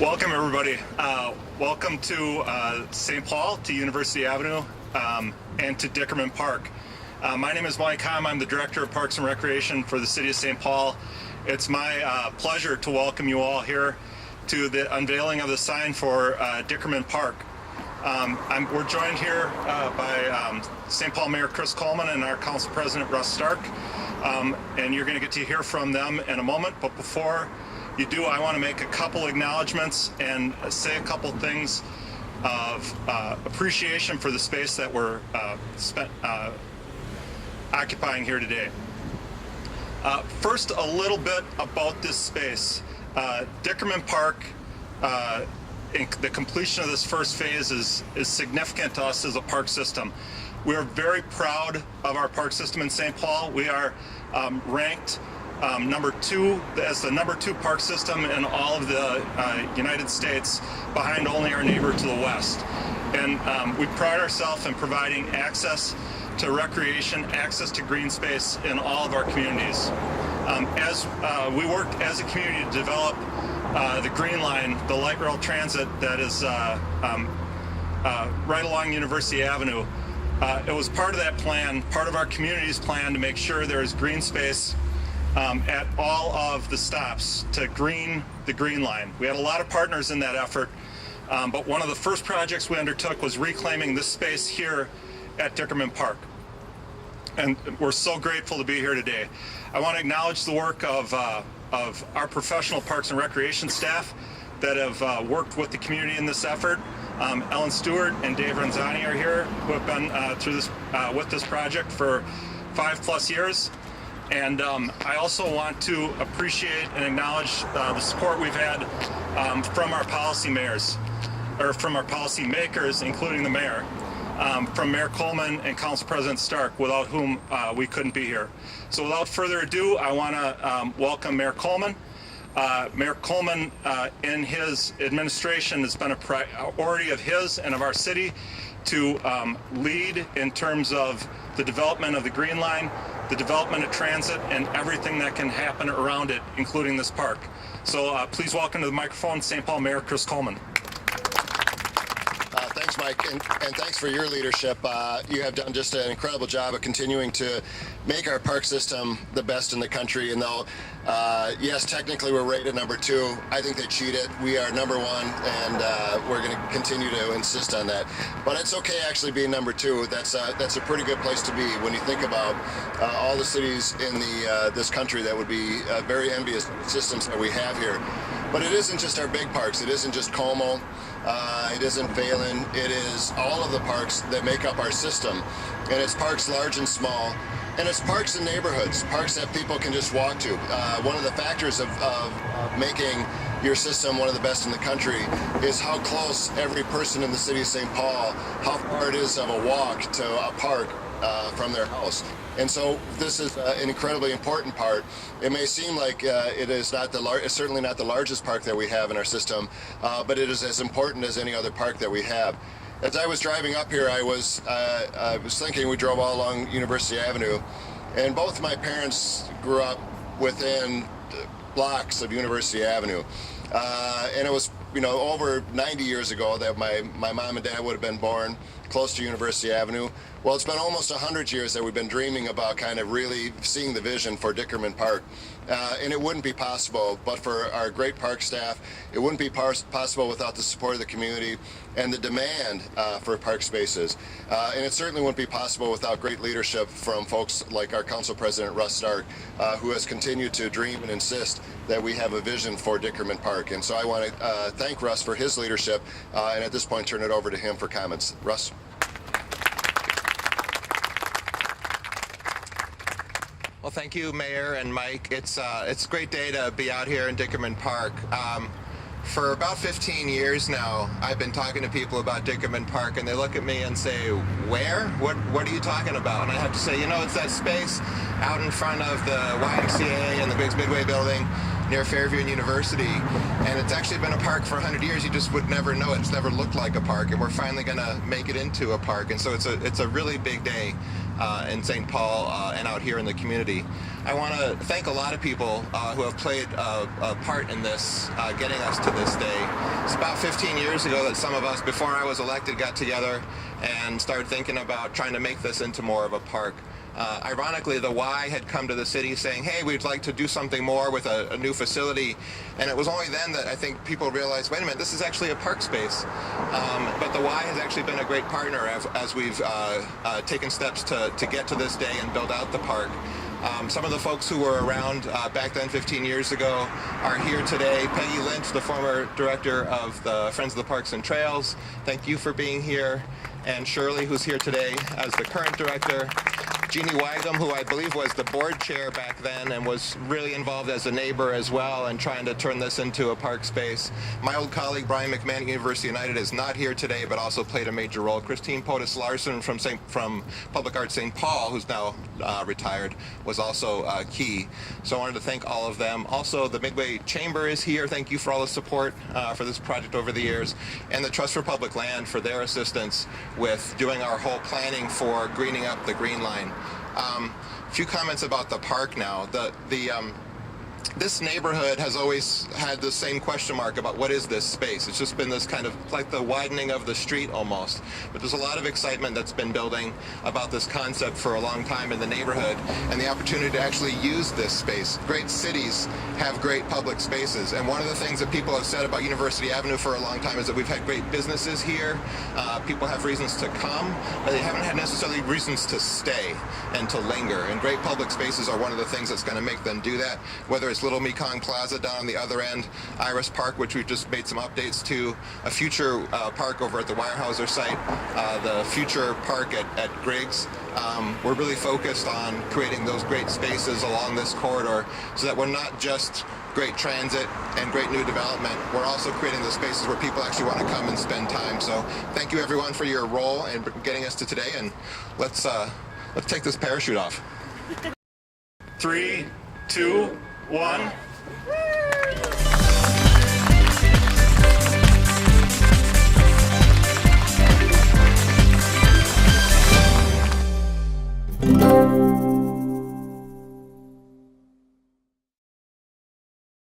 Welcome, everybody. Welcome to St. Paul, to University Avenue, and to Dickerman Park. My name is Mike Heim. I'm the Director of Parks and Recreation for the City of St. Paul. It's my pleasure to welcome you all here to the unveiling of the sign for Dickerman Park. We're joined here by St. Paul Mayor Chris Coleman and our Council President Russ Stark, and you're going to get to hear from them in a moment. But before you do, I want to make a couple acknowledgments and say a couple things of appreciation for the space that we're occupying here today. First, a little bit about this space. Dickerman Park, the completion of this first phase is significant to us as a park system. We are very proud of our park system in St. Paul. We are ranked number 2 as the number 2 park system in all of the United States, behind only our neighbor to the west. And we pride ourselves in providing access to recreation, access to green space in all of our communities. As we worked as a community to develop the Green Line, the light rail transit that is right along University Avenue, it was part of that plan, part of our community's plan to make sure there is green space at all of the stops to green the Green Line. We had a lot of partners in that effort, but one of the first projects we undertook was reclaiming this space here at Dickerman Park. And we're so grateful to be here today. I want to acknowledge the work of our professional parks and recreation staff that have worked with the community in this effort. Ellen Stewart and Dave Renzani are here, who have been through this with this project for 5+ years. And I also want to appreciate and acknowledge the support we've had from our policy mayors, or from our policy makers, including the mayor, from Mayor Coleman and Council President Stark, without whom we couldn't be here. So without further ado, I want to welcome Mayor Coleman. Mayor Coleman, in his administration, has been a priority of his and of our city to lead in terms of the development of the Green Line, the development of transit, and everything that can happen around it, including this park. So please welcome to the microphone St. Paul Mayor Chris Coleman. Thanks, Mike, and thanks for your leadership. You have done just an incredible job of continuing to make our park system the best in the country. And though, yes, technically we're rated number 2, I think they cheated. We are number 1, and we're going to continue to insist on that. But it's okay actually being number 2. That's a pretty good place to be when you think about all the cities in this country that would be very envious of the systems that we have here. But it isn't just our big parks. It isn't just Como. It isn't Valen. It is all of the parks that make up our system. And it's parks large and small. And it's parks and neighborhoods, parks that people can just walk to. One of the factors of making your system one of the best in the country is how close every person in the city of St. Paul, how far it is of a walk to a park from their house. And so this is an incredibly important part. It may seem like it is not it's certainly not the largest park that we have in our system, but it is as important as any other park that we have. As I was driving up here, I was thinking, we drove all along University Avenue, and both my parents grew up within blocks of University Avenue. And it was, over 90 years ago that my mom and dad would have been born close to University Avenue. Well, it's been almost 100 years that we've been dreaming about kind of really seeing the vision for Dickerman Park. And it wouldn't be possible but for our great park staff. It wouldn't be possible without the support of the community and the demand for park spaces. And it certainly wouldn't be possible without great leadership from folks like our Council President Russ Stark, who has continued to dream and insist that we have a vision for Dickerman Park. And so I want to thank Russ for his leadership, and at this point turn it over to him for comments. Russ. Well, thank you, Mayor and Mike. It's a great day to be out here in Dickerman Park. For about 15 years now, I've been talking to people about Dickerman Park, and they look at me and say, where? What are you talking about? And I have to say, it's that space out in front of the YMCA and the Biggs Midway building near Fairview and University. And it's actually been a park for 100 years. You just would never know it. It's never looked like a park, and we're finally going to make it into a park. And so it's a really big day in St. Paul and out here in the community. I want to thank a lot of people who have played a part in this, getting us to this day. It's about 15 years ago that some of us, before I was elected, got together and started thinking about trying to make this into more of a park. Ironically, the Y had come to the city saying, hey, we'd like to do something more with a new facility. And it was only then that I think people realized, wait a minute, this is actually a park space. But the Y has actually been a great partner as we've taken steps to get to this day and build out the park. Some of the folks who were around back then 15 years ago are here today. Peggy Lynch, the former director of the Friends of the Parks and Trails, thank you for being here. And Shirley, who's here today as the current director. Jeannie Wygum, who I believe was the board chair back then and was really involved as a neighbor as well and trying to turn this into a park space. My old colleague Brian McMahon at University United is not here today but also played a major role. Christine Potus Larson from Public Arts St. Paul, who's now retired, was also key. So I wanted to thank all of them. Also, the Midway Chamber is here. Thank you for all the support for this project over the years. And the Trust for Public Land for their assistance with doing our whole planning for greening up the Green Line. A few comments about the park now. This neighborhood has always had the same question mark about what is this space. It's just been this kind of like the widening of the street almost. But there's a lot of excitement that's been building about this concept for a long time in the neighborhood and the opportunity to actually use this space. Great cities have great public spaces. And one of the things that people have said about University Avenue for a long time is that we've had great businesses here. People have reasons to come, but they haven't had necessarily reasons to stay and to linger. And great public spaces are one of the things that's going to make them do that, whether it's Little Mekong Plaza down on the other end, Iris Park, which we've just made some updates to, a future park over at the Weyerhaeuser site, the future park at Griggs. We're really focused on creating those great spaces along this corridor so that we're not just great transit and great new development. We're also creating the spaces where people actually want to come and spend time. So thank you everyone for your role in getting us to today, and let's take this parachute off. 3, 2, 1.